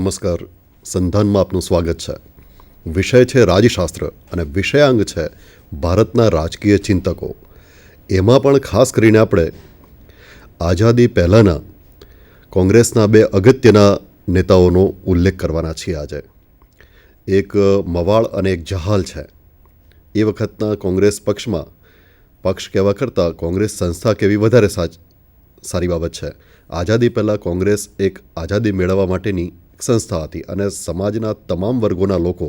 નમસ્કાર. સંધાનમાં આપનું સ્વાગત છે. વિષય છે રાજશાસ્ત્ર અને વિષયાંગ છે ભારતના રાજકીય ચિંતકો. એમાં પણ ખાસ કરીને આપણે આઝાદી પહેલાંના કોંગ્રેસના બે અગત્યના નેતાઓનો ઉલ્લેખ કરવાના છીએ આજે. એક મવાળ અને એક જહાલ છે. એ વખતના કોંગ્રેસ પક્ષમાં પક્ષ કહેવા કરતાં કોંગ્રેસ સંસ્થા કહેવી વધારે સારી બાબત છે. આઝાદી પહેલાં કોંગ્રેસ એક આઝાદી મેળવવા માટેની સંસ્થા હતી અને સમાજના તમામ વર્ગોના લોકો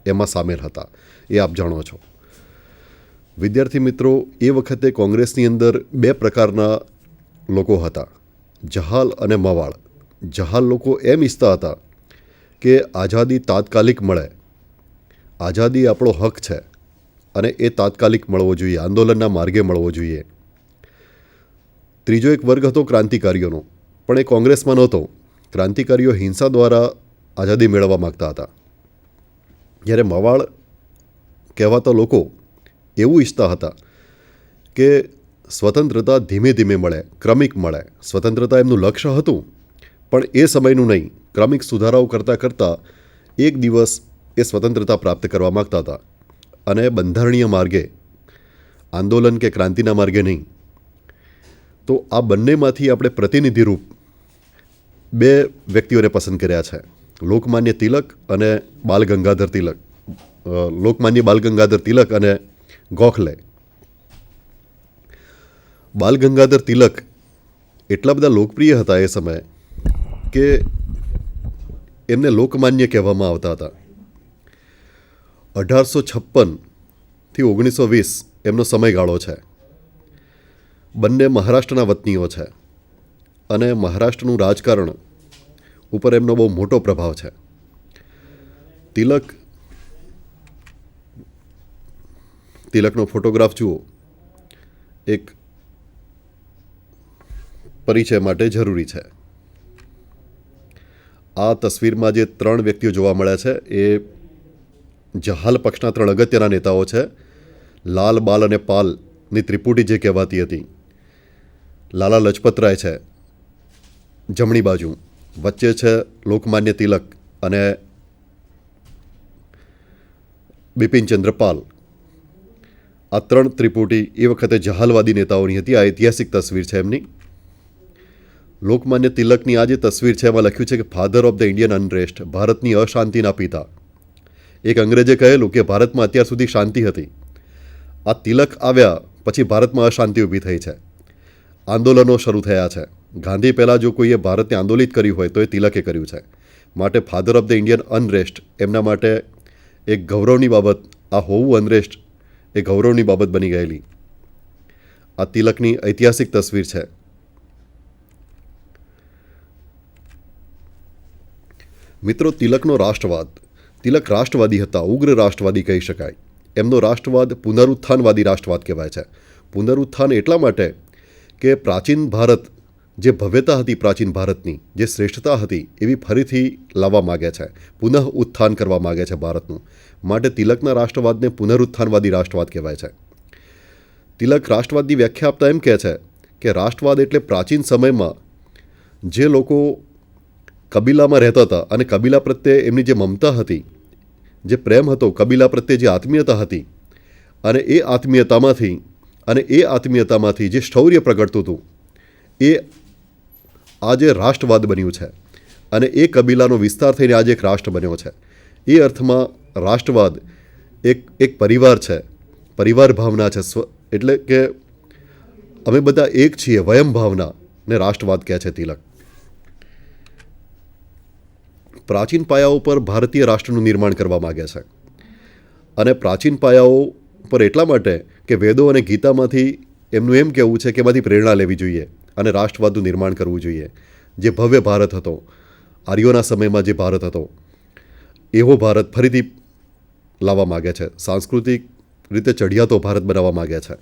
એમાં સામેલ હતા. એ આપ જાણો છો. વિદ્યાર્થી મિત્રો, એ વખતે કોંગ્રેસની અંદર બે પ્રકારના લોકો હતા, જહાલ અને મવાળ. જહાલ લોકો એમ ઈચ્છતા હતા કે આઝાદી તાત્કાલિક મળે, આઝાદી આપણો હક છે અને એ તાત્કાલિક મળવો જોઈએ, આંદોલનના માર્ગે મળવો જોઈએ. ત્રીજો એક વર્ગ હતો ક્રાંતિકારીઓનો, પણ એ કોંગ્રેસમાં નહોતો. ક્રાંતિકારીઓ હિંસા દ્વારા આઝાદી મેળવવા માગતા હતા. જ્યારે મવાળ કહેવાતા લોકો એવું ઈચ્છતા હતા કે સ્વતંત્રતા ધીમે ધીમે મળે, ક્રમિક મળે. સ્વતંત્રતા એમનું લક્ષ્ય હતું, પણ એ સમયનું નહીં. ક્રમિક સુધારાઓ કરતાં કરતાં એક દિવસ એ સ્વતંત્રતા પ્રાપ્ત કરવા માગતા હતા અને બંધારણીય માર્ગે, આંદોલન કે ક્રાંતિના માર્ગે નહીં. તો આ બંનેમાંથી આપણે પ્રતિનિધિરૂપ બે વ્યક્તિઓને પસંદ કર્યા છે, લોકમાન્ય તિલક અને બાલગંગાધર તિલક. લોકમાન્ય બાલગંગાધર તિલક અને ગોખલે. બાલગંગાધર તિલક એટલા બધા લોકપ્રિય હતા એ સમયે કે એમને લોકમાન્ય કહેવામાં આવતા હતા. 1856થી 1920 એમનો સમયગાળો છે. બંને મહારાષ્ટ્રના વતનીઓ છે અને મહારાષ્ટ્રનું રાજકારણ ઉપર એમનો બહુ મોટો પ્રભાવ છે. તિલકનો ફોટોગ્રાફ જુઓ, એક પરિચય માટે જરૂરી છે. આ તસવીરમાં જે ત્રણ વ્યક્તિઓ જોવા મળ્યા છે એ જહાલ પક્ષના ત્રણ અગત્યના નેતાઓ છે. લાલ, બાલ અને પાલની ત્રિપુટી જે કહેવાતી હતી. લાલા લજપતરાય છે જમણી બાજુ, વચ્ચે છે લોકમાન્ય તિલક અને બિપિનચંદ્ર પાલ. આ ત્રણ ત્રિપુટી એ વખતે જહાલવાદી નેતાઓની હતી. આ ઐતિહાસિક તસવીર છે એમની. લોકમાન્ય તિલકની આ જે તસવીર છે એમાં લખ્યું છે કે ફાધર ઓફ ધ ઇન્ડિયન અનરેસ્ટ, ભારતની અશાંતિના પિતા. એક અંગ્રેજે કહેલું કે ભારતમાં અત્યાર સુધી શાંતિ હતી, આ તિલક આવ્યા પછી ભારતમાં અશાંતિ ઊભી થઈ છે, આંદોલનો શરૂ થયા છે. ગાંધી પહેલાં જો કોઈએ ભારતને આંદોલિત કર્યું હોય તો એ તિલકે કર્યું છે. માટે ફાધર ઓફ ધ ઇન્ડિયન અનરેસ્ટ એમના માટે એક ગૌરવની બાબત, આ હોવું અનરેસ્ટ એ ગૌરવની બાબત બની ગયેલી. આ તિલકની ઐતિહાસિક તસવીર છે. મિત્રો, તિલકનો રાષ્ટ્રવાદ, તિલક રાષ્ટ્રવાદી હતા, ઉગ્ર રાષ્ટ્રવાદી કહી શકાય. એમનો રાષ્ટ્રવાદ પુનરુત્થાનવાદી રાષ્ટ્રવાદ કહેવાય છે. પુનરુત્થાન એટલા માટે કે પ્રાચીન ભારત, જે ભવ્યતા હતી પ્રાચીન ભારતની, જે શ્રેષ્ઠતા હતી એવી ફરીથી લાવવા માગે છે, પુનઃ ઉત્થાન કરવા માગે છે ભારતનું. માટે તિલકના રાષ્ટ્રવાદને પુનરુત્થાનવાદી રાષ્ટ્રવાદ કહેવાય છે. તિલક રાષ્ટ્રવાદની વ્યાખ્યા આપતા એમ કહે છે કે રાષ્ટ્રવાદ એટલે પ્રાચીન સમયમાં જે લોકો કબીલામાં રહેતા હતા અને કબીલા પ્રત્યે એમની જે મમતા હતી, જે પ્રેમ હતો, કબીલા પ્રત્યે જે આત્મીયતા હતી, અને એ આત્મીયતામાંથી જે શૌર્ય પ્રગટતું હતું, એ આજે રાષ્ટ્રવાદ બન્યું છે. અને એ કબીલાનો વિસ્તાર થઈને આજે એક રાષ્ટ્ર બન્યો છે. એ અર્થમાં રાષ્ટ્રવાદ એક પરિવાર છે, પરિવાર ભાવના છે. એટલે કે અમે બધા એક છીએ, વયમ ભાવના ને રાષ્ટ્રવાદ કહે છે તિલક. પ્રાચીન પાયાઓ પર ભારતીય રાષ્ટ્રનું નિર્માણ કરવા માગે છે. અને પ્રાચીન પાયાઓ પર એટલા માટે કે વેદો અને ગીતામાંથી એમનું એમ કહેવું છે કે એમાંથી પ્રેરણા લેવી જોઈએ અને રાષ્ટ્રવાદનું નિર્માણ કરવું જોઈએ. જે ભવ્ય ભારત હતો, આર્યોના સમયમાં જે ભારત હતો, એવો ભારત ફરીથી લાવવા માગે છે. સાંસ્કૃતિક રીતે ચઢિયાતો ભારત બનાવવા માગે છે.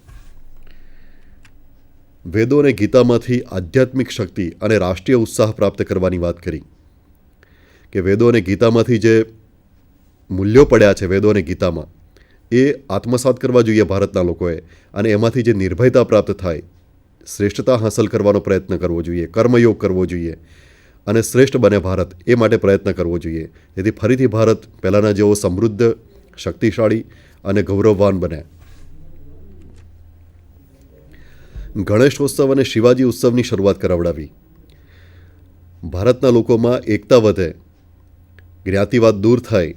વેદો અને ગીતામાંથી આધ્યાત્મિક શક્તિ અને રાષ્ટ્રીય ઉત્સાહ પ્રાપ્ત કરવાની વાત કરી કે વેદો અને ગીતામાંથી જે મૂલ્યો પડ્યા છે, વેદો અને ગીતામાં, એ આત્મસાત કરવા જોઈએ ભારતના લોકોએ. અને એમાંથી જે નિર્ભયતા પ્રાપ્ત થાય, શ્રેષ્ઠતા હાંસલ કરવાનો પ્રયત્ન કરવો જોઈએ, કર્મયોગ કરવો જોઈએ અને શ્રેષ્ઠ બને ભારત, એ માટે પ્રયત્ન કરવો જોઈએ, જેથી ફરીથી ભારત પહેલાંના જેવો સમૃદ્ધ, શક્તિશાળી અને ગૌરવવાન બને. ગણેશોત્સવ અને શિવાજી ઉત્સવની શરૂઆત કરાવડાવી. ભારતના લોકોમાં એકતા વધે, જ્ઞાતિવાદ દૂર થાય,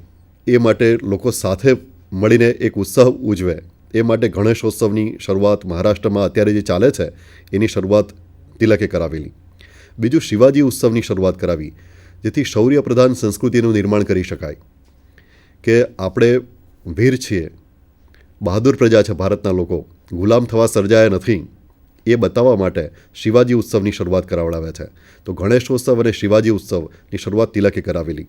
એ માટે લોકો સાથે મળીને એક ઉત્સવ ઉજવે, એ માટે ગણેશોત્સવની શરૂઆત મહારાષ્ટ્રમાં અત્યારે જે ચાલે છે એની શરૂઆત તિલકે કરાવેલી. બીજું, શિવાજી ઉત્સવની શરૂઆત કરાવી, જેથી શૌર્ય પ્રધાન સંસ્કૃતિનું નિર્માણ કરી શકાય કે આપણે વીર છીએ, બહાદુર પ્રજા છે ભારતના લોકો, ગુલામ થવા સર્જાયા નથી, એ બતાવવા માટે શિવાજી ઉત્સવની શરૂઆત કરાવડાવે છે. તો ગણેશોત્સવ અને શિવાજી ઉત્સવની શરૂઆત તિલકે કરાવેલી.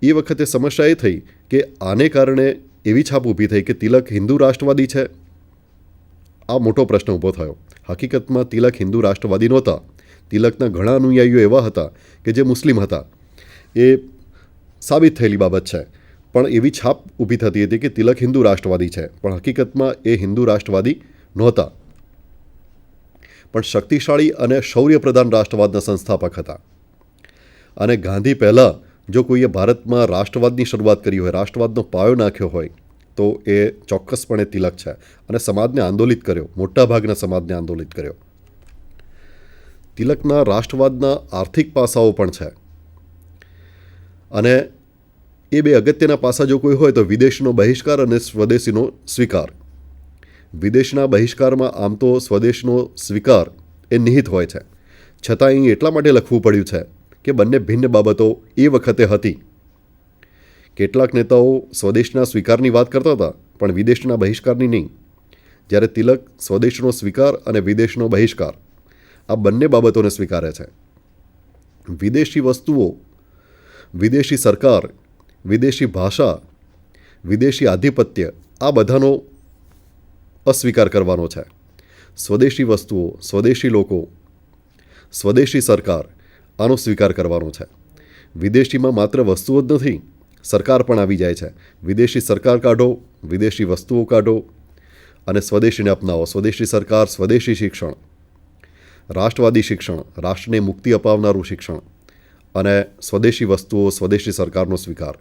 એ વખતે સમસ્યા એ થઈ કે આને કારણે એવી છાપ ઊભી થઈ કે તિલક હિન્દુ રાષ્ટ્રવાદી છે. આ મોટો પ્રશ્ન ઊભો થયો. હકીકતમાં તિલક હિન્દુ રાષ્ટ્રવાદી નહોતા. તિલકના ઘણા અનુયાયીઓ એવા હતા કે જે મુસ્લિમ હતા. એ સાબિત થયેલી બાબત છે. પણ એવી છાપ ઊભી થતી હતી કે તિલક હિન્દુ રાષ્ટ્રવાદી છે, પણ હકીકતમાં એ હિન્દુ રાષ્ટ્રવાદી નહોતા, પણ શક્તિશાળી અને શૌર્યપ્રધાન રાષ્ટ્રવાદના સંસ્થાપક હતા. અને ગાંધી પહેલાં જો કોઈએ ભારતમાં રાષ્ટ્રવાદની શરૂઆત કરી હોય, રાષ્ટ્રવાદનો પાયો નાખ્યો હોય, તો એ ચોક્કસપણે તિલક છે. અને સમાજને આંદોલિત કર્યો, મોટાભાગના સમાજને આંદોલિત કર્યો. તિલકના રાષ્ટ્રવાદના આર્થિક પાસાઓ પણ છે. અને એ બે અગત્યના પાસા જો કોઈ હોય તો વિદેશનો બહિષ્કાર અને સ્વદેશીનો સ્વીકાર. વિદેશના બહિષ્કારમાં આમ તો સ્વદેશનો સ્વીકાર એ નિહિત હોય છે, છતાં અહીં એટલા માટે લખવું પડ્યું છે કે બંને ભિન્ન બાબતો એ વખતે હતી. કેટલાક નેતાઓ સ્વદેશના સ્વીકારની વાત કરતા હતા, પણ વિદેશના બહિષ્કારની નહીં. જ્યારે તિલક સ્વદેશનો સ્વીકાર અને વિદેશનો બહિષ્કાર આ બંને બાબતોને સ્વીકારે છે. વિદેશી વસ્તુઓ, વિદેશી સરકાર, વિદેશી ભાષા, વિદેશી આધિપત્ય, આ બધાનો અસ્વીકાર કરવાનો છે. સ્વદેશી વસ્તુઓ, સ્વદેશી લોકો, સ્વદેશી સરકાર, આનો સ્વીકાર કરવાનો છે. વિદેશીમાં માત્ર વસ્તુઓ જ નથી, સરકાર પણ આવી જાય છે. વિદેશી સરકાર કાઢો, વિદેશી વસ્તુઓ કાઢો અને સ્વદેશીને અપનાવો. સ્વદેશી સરકાર, સ્વદેશી શિક્ષણ, રાષ્ટ્રવાદી શિક્ષણ, રાષ્ટ્રને મુક્તિ અપાવનારું શિક્ષણ અને સ્વદેશી વસ્તુઓ, સ્વદેશી સરકારનો સ્વીકાર,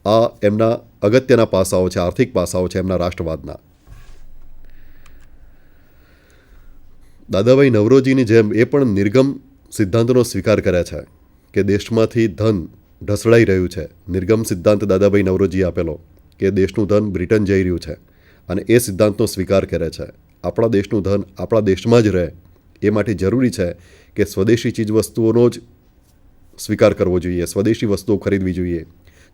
આ એમના અગત્યના પાસાઓ છે, આર્થિક પાસાઓ છે એમના રાષ્ટ્રવાદના. દાદાભાઈ નવરોજીની જેમ એ પણ નિર્ગમ સિદ્ધાંતનો સ્વીકાર કરે છે કે દેશમાંથી ધન ઢસડાઈ રહ્યું છે. નિર્ગમ સિદ્ધાંત દાદાભાઈ નવરોજીએ આપેલો કે દેશનું ધન બ્રિટન જઈ રહ્યું છે, અને એ સિદ્ધાંતનો સ્વીકાર કરે છે. આપણા દેશનું ધન આપણા દેશમાં જ રહે, એ માટે જરૂરી છે કે સ્વદેશી ચીજવસ્તુઓનો જ સ્વીકાર કરવો જોઈએ, સ્વદેશી વસ્તુઓ ખરીદવી જોઈએ,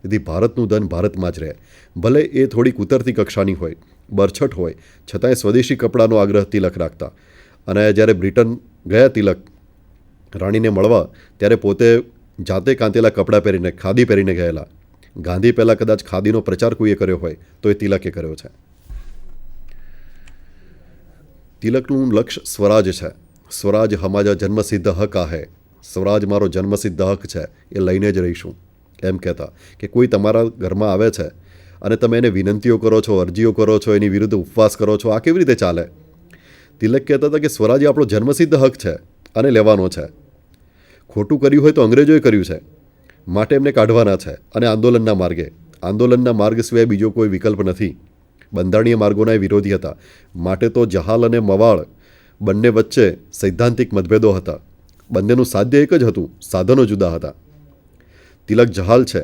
જેથી ભારતનું ધન ભારતમાં જ રહે. ભલે એ થોડીક ઉતરતી કક્ષાની હોય, બરછટ હોય, છતાંય સ્વદેશી કપડાનો આગ્રહ તિલક રાખતા. અને જ્યારે બ્રિટન ગયા તિલક રાણીને મળવા, ત્યારે પોતે જાતે કાંતેલા કપડાં પહેરીને, ખાદી પહેરીને ગયેલા. ગાંધી પહેલાં કદાચ ખાદીનો પ્રચાર કોઈએ કર્યો હોય તો એ તિલકે કર્યો છે. તિલકનું લક્ષ્ય સ્વરાજ છે. સ્વરાજ હમારા જન્મસિદ્ધ હક આહે. સ્વરાજ મારો જન્મસિદ્ધ હક છે, એ લઈને જ રહીશું, એમ કહેતા. કે કોઈ તમારા ઘરમાં આવે છે અને તમે એને વિનંતીઓ કરો છો, અરજીઓ કરો છો, એની વિરુદ્ધ ઉપવાસ કરો છો, આ કેવી રીતે ચાલે? તિલક કહેતા હતા કે સ્વરાજ એ આપણો જન્મસિદ્ધ હક છે અને લેવાનો છે. ખોટું કર્યું હોય તો અંગ્રેજોએ કર્યું છે, માટે એમને કાઢવાના છે. અને આંદોલનના માર્ગે, આંદોલનના માર્ગ સિવાય બીજો કોઈ વિકલ્પ નથી. બંધારણીય માર્ગોના એ વિરોધી હતા, માટે તો જહાલ અને મવાળ બંને વચ્ચે સૈદ્ધાંતિક મતભેદો હતા. બંનેનું સાધ્ય એક જ હતું, સાધનો જુદા હતા. તિલક જહાલ છે,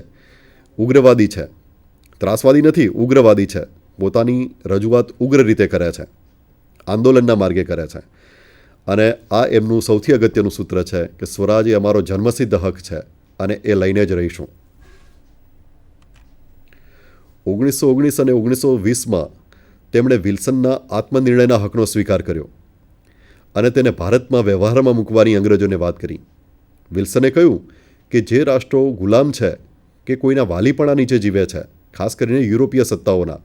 ઉગ્રવાદી છે, ત્રાસવાદી નથી, ઉગ્રવાદી છે. પોતાની રજૂઆત ઉગ્ર રીતે કરે છે, આંદોલનના માર્ગે કરે છે. અને આ એમનું સૌથી અગત્યનું સૂત્ર છે કે સ્વરાજ એ અમારો જન્મસિદ્ધ હક છે અને એ લઈને જ રહીશું. 1919 અને 1920માં તેમણે વિલ્સનના આત્મનિર્ણયના હકનો સ્વીકાર કર્યો અને તેને ભારતમાં વ્યવહારમાં મૂકવાની અંગ્રેજોને વાત કરી. વિલ્સને કહ્યું કે જે રાષ્ટ્રો ગુલામ છે કે કોઈના વાલીપણા નીચે જીવે છે, ખાસ કરીને યુરોપીય સત્તાઓના,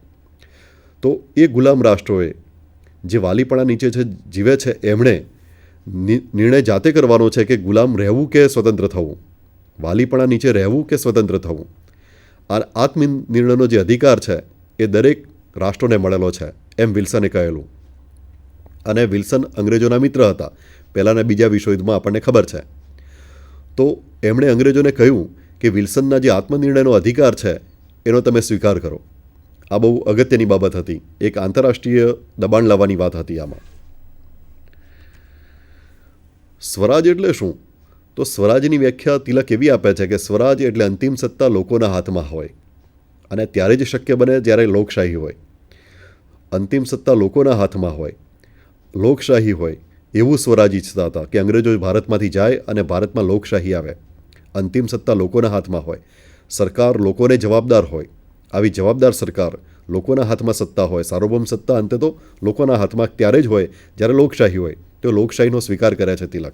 તો એ ગુલામ રાષ્ટ્રોએ જે વાલીપણા નીચે જીવે છે એમણે નિર્ણય જાતે કરવાનો છે કે ગુલામ રહેવું કે સ્વતંત્ર થવું, વાલીપણા નીચે રહેવું કે સ્વતંત્ર થવું. આ આત્મનિર્ણયનો જે અધિકાર છે એ દરેક રાષ્ટ્રોને મળેલો છે, એમ વિલ્સને કહેલું. અને વિલ્સન અંગ્રેજોના મિત્ર હતા, પહેલાંના બીજા વિશ્વયુદ્ધમાં આપણને ખબર છે. તો એમણે અંગ્રેજોને કહ્યું કે વિલ્સનના જે આત્મનિર્ણયનો અધિકાર છે એનો તમે સ્વીકાર કરો. આ બહુ અગત્યની બાબત હતી. એક આંતરરાષ્ટ્રીય દબાણ લાવવાની વાત હતી આમાં. સ્વરાજ એટલે શું? તો સ્વરાજની વ્યાખ્યા તિલક એવી આપે છે કે સ્વરાજ એટલે અંતિમ સત્તા લોકોના હાથમાં હોય, અને ત્યારે જ શક્ય બને જ્યારે લોકશાહી હોય. અંતિમ સત્તા લોકોના હાથમાં હોય, લોકશાહી હોય, એવું સ્વરાજ ઈચ્છતા હતા કે અંગ્રેજો ભારતમાંથી જાય અને ભારતમાં લોકશાહી આવે. અંતિમ સત્તા લોકોના હાથમાં હોય, સરકાર લોકોને જવાબદાર હોય. આવી જવાબદાર સરકાર, લોકોના હાથમાં સત્તા હોય, સાર્વભૌમ સત્તા અંતે તો લોકોના હાથમાં ત્યારે જ હોય જ્યારે લોકશાહી હોય. તો લોકશાહીનો સ્વીકાર કરે છે તિલક.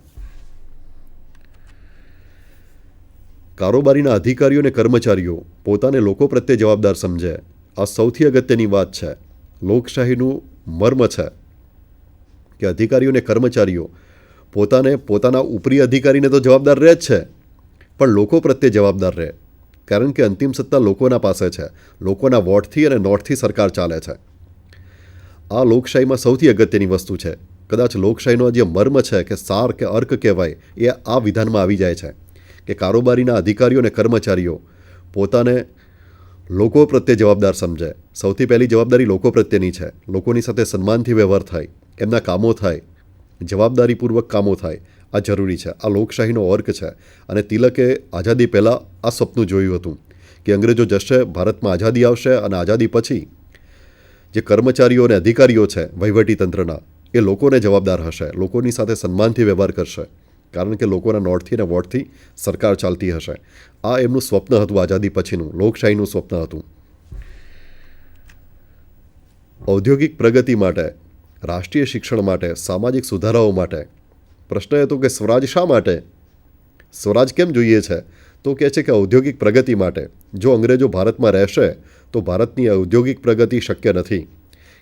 કારોબારીના અધિકારીઓ અને કર્મચારીઓ પોતાને લોકો પ્રત્યે જવાબદાર સમજે. આ સૌથી અગત્યની વાત છે. લોકશાહીનું મર્મ છે કે અધિકારીઓ અને કર્મચારીઓ પોતાના ઉપરી અધિકારીને તો જવાબદાર રહે જ છે, પણ લોકો પ્રત્યે જવાબદાર રહે. કારણ કે અંતિમ સત્તા લોકોના પાસે છે. લોકોના વોટથી અને નોટથી સરકાર ચાલે છે. આ લોકશાહીમાં સૌથી અગત્યની વસ્તુ છે. કદાચ લોકશાહીનો જે મર્મ છે કે સાર કે અર્ક કહેવાય, એ આ વિધાનમાં આવી જાય છે કે કારોબારીના અધિકારીઓ અને કર્મચારીઓ પોતાને લોકો પ્રત્યે જવાબદાર સમજે. સૌથી પહેલી જવાબદારી લોકો પ્રત્યેની છે. લોકોની સાથે સન્માનથી વ્યવહાર થાય, એમના કામો થાય, જવાબદારીપૂર્વક કામો થાય. આ જરૂરી છે. આ લોકશાહીનો અર્ક છે. અને તિલકે આઝાદી પહેલાં આ સપનું જોયું હતું કે અંગ્રેજો જશે, ભારતમાં આઝાદી આવશે, અને આઝાદી પછી જે કર્મચારીઓ અને અધિકારીઓ છે વહીવટીતંત્રના, એ લોકોને જવાબદાર હશે, લોકોની સાથે સન્માનથી વ્યવહાર કરશે, કારણ કે લોકોના નોટથી અને વોટથી સરકાર ચાલતી હશે. આ એમનું સ્વપ્ન હતું આઝાદી પછીનું, લોકશાહીનું સ્વપ્ન હતું. ઔદ્યોગિક પ્રગતિ માટે, રાષ્ટ્રીય શિક્ષણ માટે, સામાજિક સુધારાઓ માટે પ્રશ્ન એ હતો કે સ્વરાજ શા માટે? સ્વરાજ કેમ જોઈએ છે? તો કહે છે કે ઔદ્યોગિક પ્રગતિ માટે. જો અંગ્રેજો ભારતમાં રહેશે તો ભારતની ઔદ્યોગિક પ્રગતિ શક્ય નથી,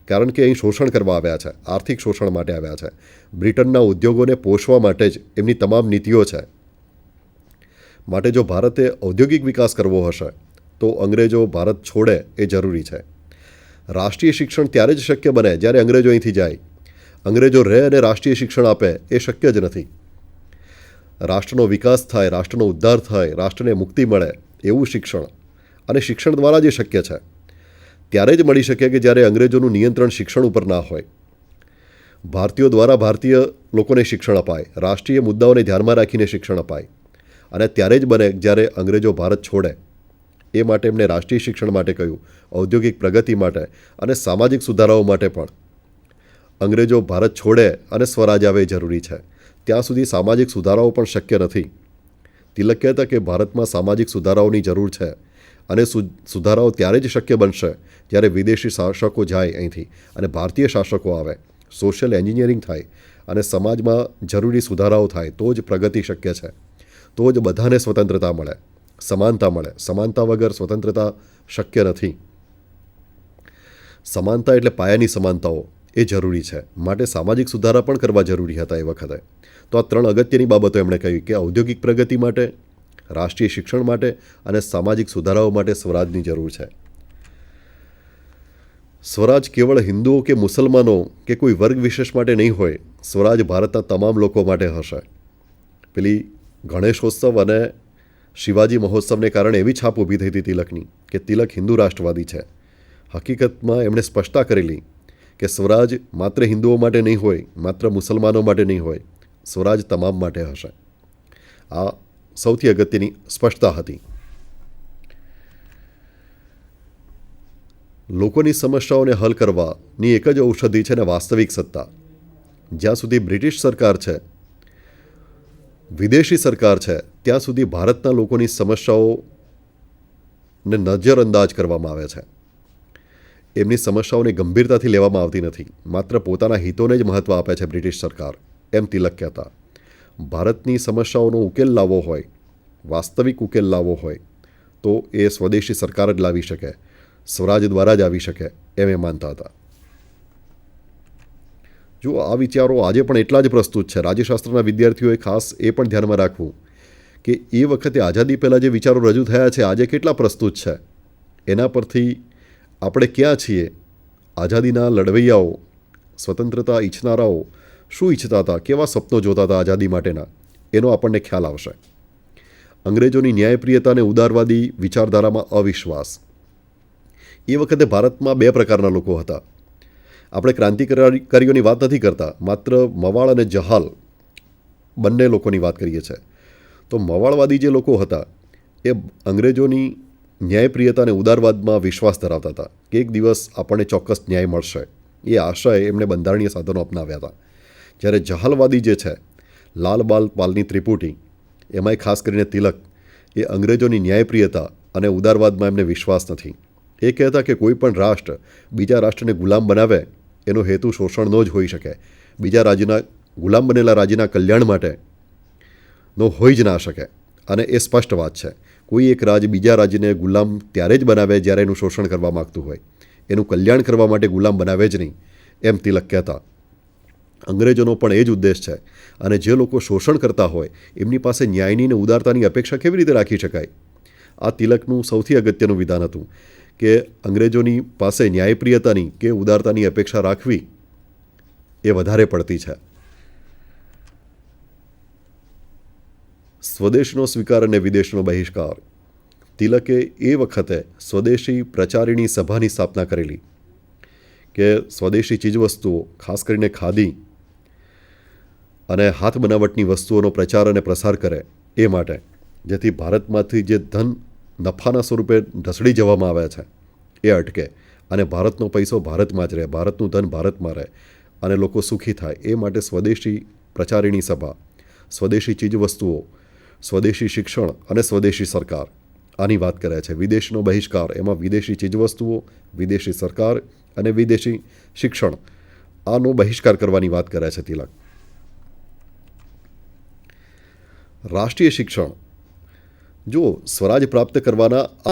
કારણ કે અહીં શોષણ કરવા આવ્યા છે, આર્થિક શોષણ માટે આવ્યા છે. બ્રિટનના ઉદ્યોગોને પોષવા માટે જ એમની તમામ નીતિઓ છે. માટે જો ભારતે ઔદ્યોગિક વિકાસ કરવો હશે તો અંગ્રેજો ભારત છોડે એ જરૂરી છે. રાષ્ટ્રીય શિક્ષણ ત્યારે જ શક્ય બને જ્યારે અંગ્રેજો અહીંથી જાય. અંગ્રેજો રહે અને રાષ્ટ્રીય શિક્ષણ આપે એ શક્ય જ નથી. રાષ્ટ્રનો વિકાસ થાય, રાષ્ટ્રનો ઉદ્ધાર થાય, રાષ્ટ્રને મુક્તિ મળે એવું શિક્ષણ, અને શિક્ષણ દ્વારા જ એ શક્ય છે. ત્યારે જ મળી શકે કે જ્યારે અંગ્રેજોનું નિયંત્રણ શિક્ષણ ઉપર ના હોય. ભારતીયો દ્વારા ભારતીય લોકોને શિક્ષણ અપાય, રાષ્ટ્રીય મુદ્દાઓને ધ્યાનમાં રાખીને શિક્ષણ અપાય. અને ત્યારે જ બને જ્યારે અંગ્રેજો ભારત છોડે. એ માટે એમણે રાષ્ટ્રીય શિક્ષણ માટે કહ્યું, ઔદ્યોગિક પ્રગતિ માટે અને સામાજિક સુધારાઓ માટે પણ. અંગ્રેજો ભારત છોડે અને સ્વરાજ આવે એ જરૂરી છે. ત્યાં સુધી સામાજિક સુધારાઓ પણ શક્ય નથી. તિલક કહેતા કે ભારતમાં સામાજિક સુધારાઓની જરૂર છે, અને સુધારાઓ ત્યારે જ શક્ય બનશે જ્યારે વિદેશી શાસકો જાય અહીંથી અને ભારતીય શાસકો આવે, સોશિયલ એન્જિનિયરિંગ થાય અને સમાજમાં જરૂરી સુધારાઓ થાય. તો જ પ્રગતિ શક્ય છે. તો જ બધાને સ્વતંત્રતા મળે, સમાનતા મળે. સમાનતા વગર સ્વતંત્રતા શક્ય નથી. સમાનતા એટલે પાયાની સમાનતાઓ, એ જરૂરી છે. માટે સામાજિક સુધારા પણ કરવા જરૂરી હતા એ વખતે. તો આ 3 અગત્યની બાબતો એમણે કહી કે ઔદ્યોગિક પ્રગતિ માટે, રાષ્ટ્રીય શિક્ષણ માટે અને સામાજિક સુધારાઓ માટે સ્વરાજની જરૂર છે. સ્વરાજ કેવળ હિન્દુઓ કે મુસલમાનો કે કોઈ વર્ગ વિશેષ માટે નહીં હોય. સ્વરાજ ભારતના તમામ લોકો માટે હશે. પેલી ગણેશોત્સવ અને શિવાજી મહોત્સવને કારણે એવી છાપ ઊભી થઈ હતી તિલકની કે તિલક હિન્દુ રાષ્ટ્રવાદી છે. હકીકતમાં એમણે સ્પષ્ટતા કરેલી કે સ્વરાજ માત્ર હિન્દુઓ માટે નહીં હોય, માત્ર મુસલમાનો માટે નહીં હોય, સ્વરાજ તમામ માટે હશે. આ સૌથી અગત્યની સ્પષ્ટતા હતી. લોકોની સમસ્યાઓને હલ કરવાની એક જ ઔષધિ છે ને વાસ્તવિક સત્તા. જ્યાં સુધી બ્રિટિશ સરકાર છે, વિદેશી સરકાર છે, ત્યાં સુધી ભારતના લોકોની સમસ્યાઓને નજરઅંદાજ કરવામાં આવે છે. એમની સમસ્યાઓને ગંભીરતાથી લેવામાં આવતી નથી. માત્ર પોતાના હિતોને જ મહત્ત્વ આપે છે બ્રિટિશ સરકાર, એમ તિલક કહેતા. ભારતની સમસ્યાઓનો ઉકેલ લાવવો હોય, વાસ્તવિક ઉકેલ લાવવો હોય, તો એ સ્વદેશી સરકાર જ લાવી શકે, સ્વરાજ દ્વારા જ આવી શકે, એમ એ માનતા હતા. જો આ વિચારો આજે પણ એટલા જ પ્રસ્તુત છે. રાજ્યશાસ્ત્રના વિદ્યાર્થીઓએ ખાસ એ પણ ધ્યાનમાં રાખવું કે એ વખતે આઝાદી પહેલાં જે વિચારો રજૂ થયા છે આજે કેટલા પ્રસ્તુત છે. એના પરથી આપણે ક્યાં છીએ, આઝાદીના લડવૈયાઓ, સ્વતંત્રતા ઈચ્છનારાઓ શું ઈચ્છતા હતા, કેવા સપનો જોતા હતા આઝાદી માટેના, એનો આપણને ખ્યાલ આવશે. અંગ્રેજોની ન્યાયપ્રિયતા અને ઉદારવાદી વિચારધારામાં અવિશ્વાસ. એ વખતે ભારતમાં બે પ્રકારના લોકો હતા. આપણે ક્રાંતિકારીઓની વાત નથી કરતા, માત્ર મવાળ અને જહાલ બંને લોકોની વાત કરીએ છીએ. તો મવાળવાદી જે લોકો હતા એ અંગ્રેજોની ન્યાયપ્રિયતા અને ઉદારવાદમાં વિશ્વાસ ધરાવતા હતા કે એક દિવસ આપણને ચોક્કસ ન્યાય મળશે. એ આશય એમણે બંધારણીય સાધનો અપનાવ્યા હતા. જ્યારે જહાલવાદી જે છે, લાલ બાલ પાલની ત્રિપુટી, એમાંય ખાસ કરીને તિલક, એ અંગ્રેજોની ન્યાયપ્રિયતા અને ઉદારવાદમાં એમને વિશ્વાસ નથી. એ કહેતા કે કોઈ પણ રાષ્ટ્ર બીજા રાષ્ટ્રને ગુલામ બનાવે એનો હેતુ શોષણનો જ હોઈ શકે. બીજા રાજ્યના ગુલામ બનેલા રાજ્યના કલ્યાણ માટેનો હોઈ જ ના શકે. અને એ સ્પષ્ટ વાત છે. કોઈ એક રાજ્ય બીજા રાજ્યને ગુલામ ત્યારે જ બનાવે જ્યારે એનું શોષણ કરવા માગતું હોય. એનું કલ્યાણ કરવા માટે ગુલામ બનાવે જ નહીં, એમ તિલક કહેતા. અંગ્રેજોનો પણ એ જ ઉદ્દેશ છે. અને જે લોકો શોષણ કરતા હોય એમની પાસે ન્યાયની અને ઉદારતાની અપેક્ષા કેવી રીતે રાખી શકાય? આ તિલકનું સૌથી અગત્યનું વિધાન હતું કે અંગ્રેજોની પાસે ન્યાયપ્રિયતાની કે ઉદારતાની અપેક્ષા રાખવી એ વધારે પડતી છે. સ્વદેશનો સ્વીકાર અને વિદેશનો બહિષ્કાર. તિલકે એ વખતે સ્વદેશી પ્રચારિણી સભાની સ્થાપના કરેલી કે સ્વદેશી ચીજવસ્તુઓ, ખાસ કરીને ખાદી અને હાથ બનાવટની વસ્તુઓનો પ્રચાર અને પ્રસાર કરે એ માટે, જેથી ભારતમાંથી જે ધન નફાના સ્વરૂપે ઢસડી જવામાં આવે છે એ અટકે અને ભારતનો પૈસો ભારતમાં જ રહે, ભારતનું ધન ભારતમાં રહે અને લોકો સુખી થાય. એ માટે સ્વદેશી પ્રચારિણી સભા, સ્વદેશી ચીજવસ્તુઓ, સ્વદેશી શિક્ષણ અને સ્વદેશી સરકાર, આની વાત કરે છે. વિદેશનો બહિષ્કાર, એમાં વિદેશી ચીજવસ્તુઓ, વિદેશી સરકાર અને વિદેશી શિક્ષણ, આનો બહિષ્કાર કરવાની વાત કરે છે તિલક. રાષ્ટ્રીય શિક્ષણ. જો સ્વરાજ પ્રાપ્ત કરવાના